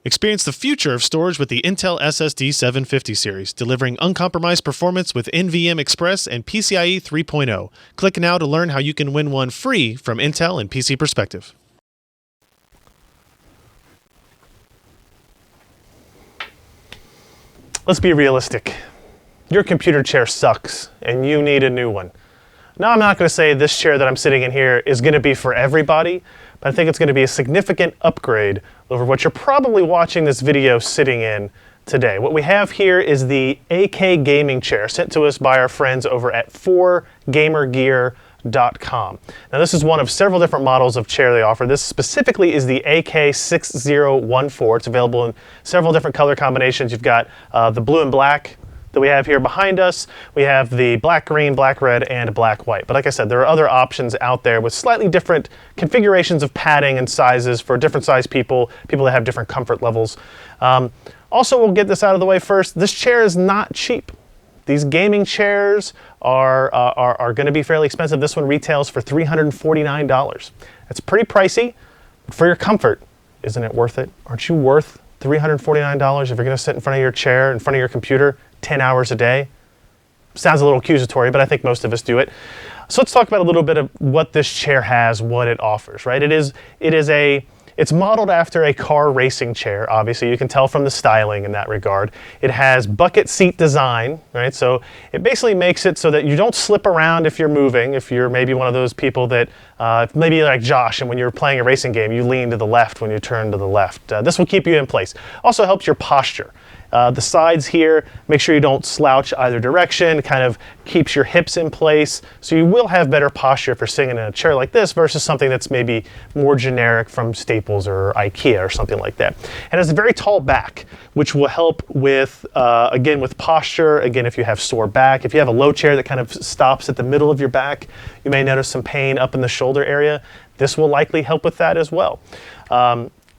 Experience the future of storage with the Intel SSD 750 series, delivering uncompromised performance with NVMe Express and PCIe 3.0. Click now to learn how you can win one free from Intel and PC Perspective. Let's be realistic. Your computer chair sucks and you need a new one. Now, I'm not going to say this chair that I'm sitting in here is going to be for everybody, but I think it's going to be a significant upgrade over what you're probably watching this video sitting in today. What we have here is the AK gaming chair sent to us by our friends over at 4gamergear.com. Now, this is one of several different models of chair they offer. This specifically is the AK-6014. It's available in several different color combinations. You've got the blue and black that we have here behind us. We have the black, green, black, red, and black, white. But like I said, there are other options out there with slightly different configurations of padding and sizes for different size people that have different comfort levels. Also, we'll get this out of the way first. This chair is not cheap. These gaming chairs are going to be fairly expensive. This one retails for $349. That's pretty pricey, but for your comfort, isn't it worth it? Aren't you worth $349 if you're going to sit in front of your chair, in front of your computer, 10 hours a day? Sounds a little accusatory, but I think most of us do it. So let's talk about a little bit of what this chair has, what it offers, right? It's modeled after a car racing chair. Obviously, you can tell from the styling in that regard. It has bucket seat design, right? So it basically makes it so that you don't slip around if you're moving. If you're maybe one of those people that, maybe like Josh, and when you're playing a racing game, you lean to the left when you turn to the left. This will keep you in place. Also helps your posture. The sides here, make sure you don't slouch either direction, kind of keeps your hips in place. So you will have better posture if you're sitting in a chair like this versus something that's maybe more generic from Staples or Ikea or something like that. It has a very tall back, which will help with, again, with posture. Again, if you have sore back, if you have a low chair that kind of stops at the middle of your back, you may notice some pain up in the shoulder area. This will likely help with that as well.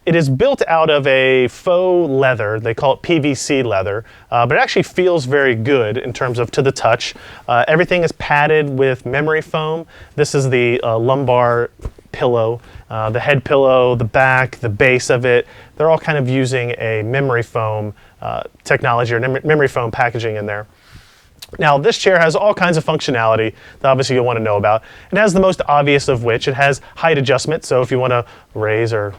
It is built out of a faux leather. They call it PVC leather, but it actually feels very good in terms of to the touch. Everything is padded with memory foam. This is the lumbar pillow, the head pillow, the back, the base of it. They're all kind of using a memory foam technology or memory foam packaging in there. Now, this chair has all kinds of functionality that obviously you'll want to know about. It has the most obvious of which, it has height adjustment. So if you want to raise or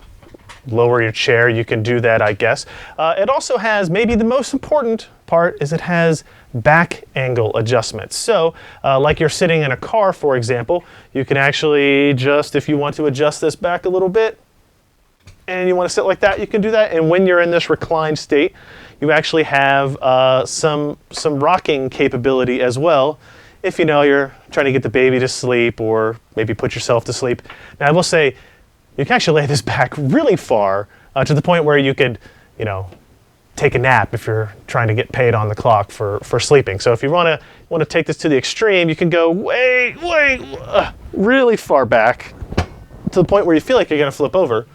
lower your chair, you can do that, I guess. It also has, maybe the most important part, is it has back angle adjustments. So like you're sitting in a car, for example, you can actually just, if you want to adjust this back a little bit, and you want to sit like that, you can do that. And when you're in this reclined state, you actually have some rocking capability as well, if you know you're trying to get the baby to sleep or maybe put yourself to sleep. Now, I will say, you can actually lay this back really far to the point where you could, take a nap if you're trying to get paid on the clock for sleeping. So if you want to take this to the extreme, you can go really far back to the point where you feel like you're going to flip over,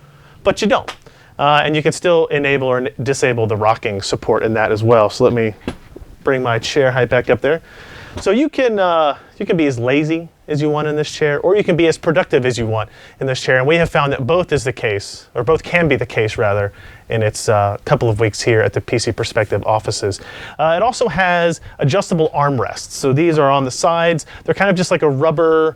but you don't. And you can still enable or disable the rocking support in that as well. So let me bring my chair height back up there. So you can be as lazy as you want in this chair, or you can be as productive as you want in this chair. And we have found that both is the case, or both can be the case rather, in its couple of weeks here at the PC Perspective offices. It also has adjustable armrests. So these are on the sides. They're kind of just like a rubber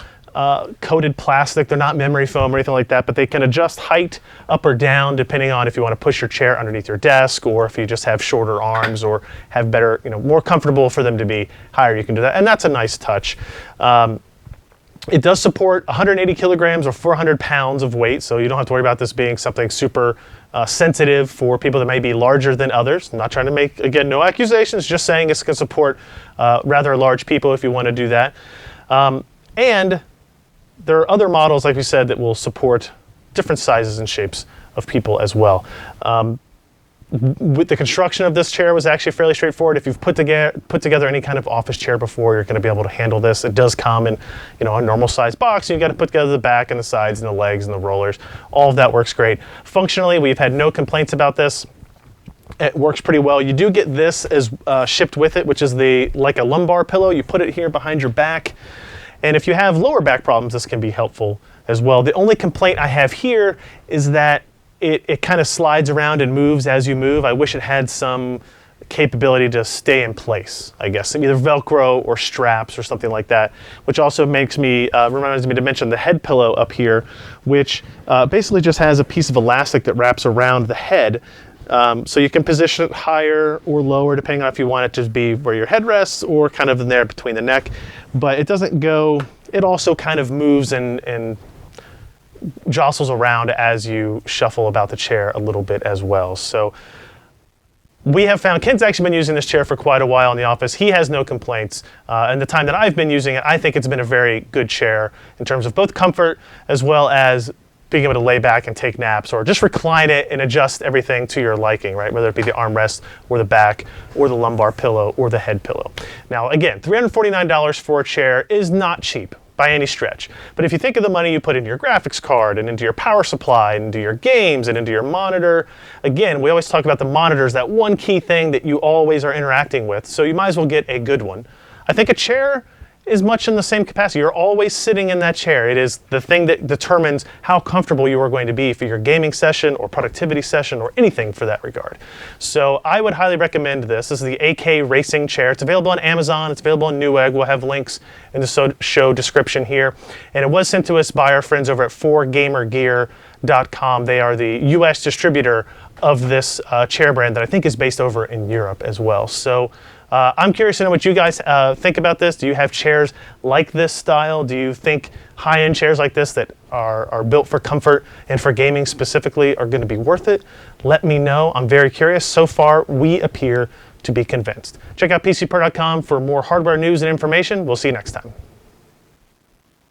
coated plastic. They're not memory foam or anything like that, but they can adjust height up or down depending on if you want to push your chair underneath your desk, or if you just have shorter arms or have better, more comfortable for them to be higher, you can do that. And that's a nice touch. It does support 180 kilograms or 400 pounds of weight, so you don't have to worry about this being something super sensitive for people that may be larger than others. I'm not trying to make, again, no accusations, just saying it's going to support rather large people if you want to do that. And there are other models, like we said, that will support different sizes and shapes of people as well. With the construction of this chair was actually fairly straightforward. If you've put together any kind of office chair before, you're going to be able to handle this. It does come in, a normal size box. You got to put together the back and the sides and the legs and the rollers. All of that works great. Functionally, we've had no complaints about this. It works pretty well. You do get this as shipped with it, which is like a lumbar pillow. You put it here behind your back. And if you have lower back problems, this can be helpful as well. The only complaint I have here is that it kind of slides around and moves as you move. I wish it had some capability to stay in place, I guess, either Velcro or straps or something like that, which also reminds me to mention the head pillow up here, which basically just has a piece of elastic that wraps around the head. So you can position it higher or lower depending on if you want it to be where your head rests or kind of in there between the neck, but it doesn't go, it also kind of moves and jostles around as you shuffle about the chair a little bit as well. So we have found, Ken's actually been using this chair for quite a while in the office. He has no complaints. And the time that I've been using it, I think it's been a very good chair in terms of both comfort as well as being able to lay back and take naps or just recline it and adjust everything to your liking, right? Whether it be the armrest or the back or the lumbar pillow or the head pillow. Now, again, $349 for a chair is not cheap by any stretch. But if you think of the money you put into your graphics card and into your power supply and into your games and into your monitor, again, we always talk about the monitors, that one key thing that you always are interacting with, so you might as well get a good one. I think a chair is much in the same capacity. You're always sitting in that chair. It is the thing that determines how comfortable you are going to be for your gaming session or productivity session or anything for that regard. So I would highly recommend this. This is the AKracing chair. It's available on Amazon. It's available on Newegg. We'll have links in the show description here. And it was sent to us by our friends over at 4gamergear.com. They are the US distributor of this chair brand that I think is based over in Europe as well. So I'm curious to know what you guys think about this. Do you have chairs like this style? Do you think high-end chairs like this that are built for comfort and for gaming specifically are going to be worth it? Let me know. I'm very curious. So far, we appear to be convinced. Check out PCPro.com for more hardware news and information. We'll see you next time.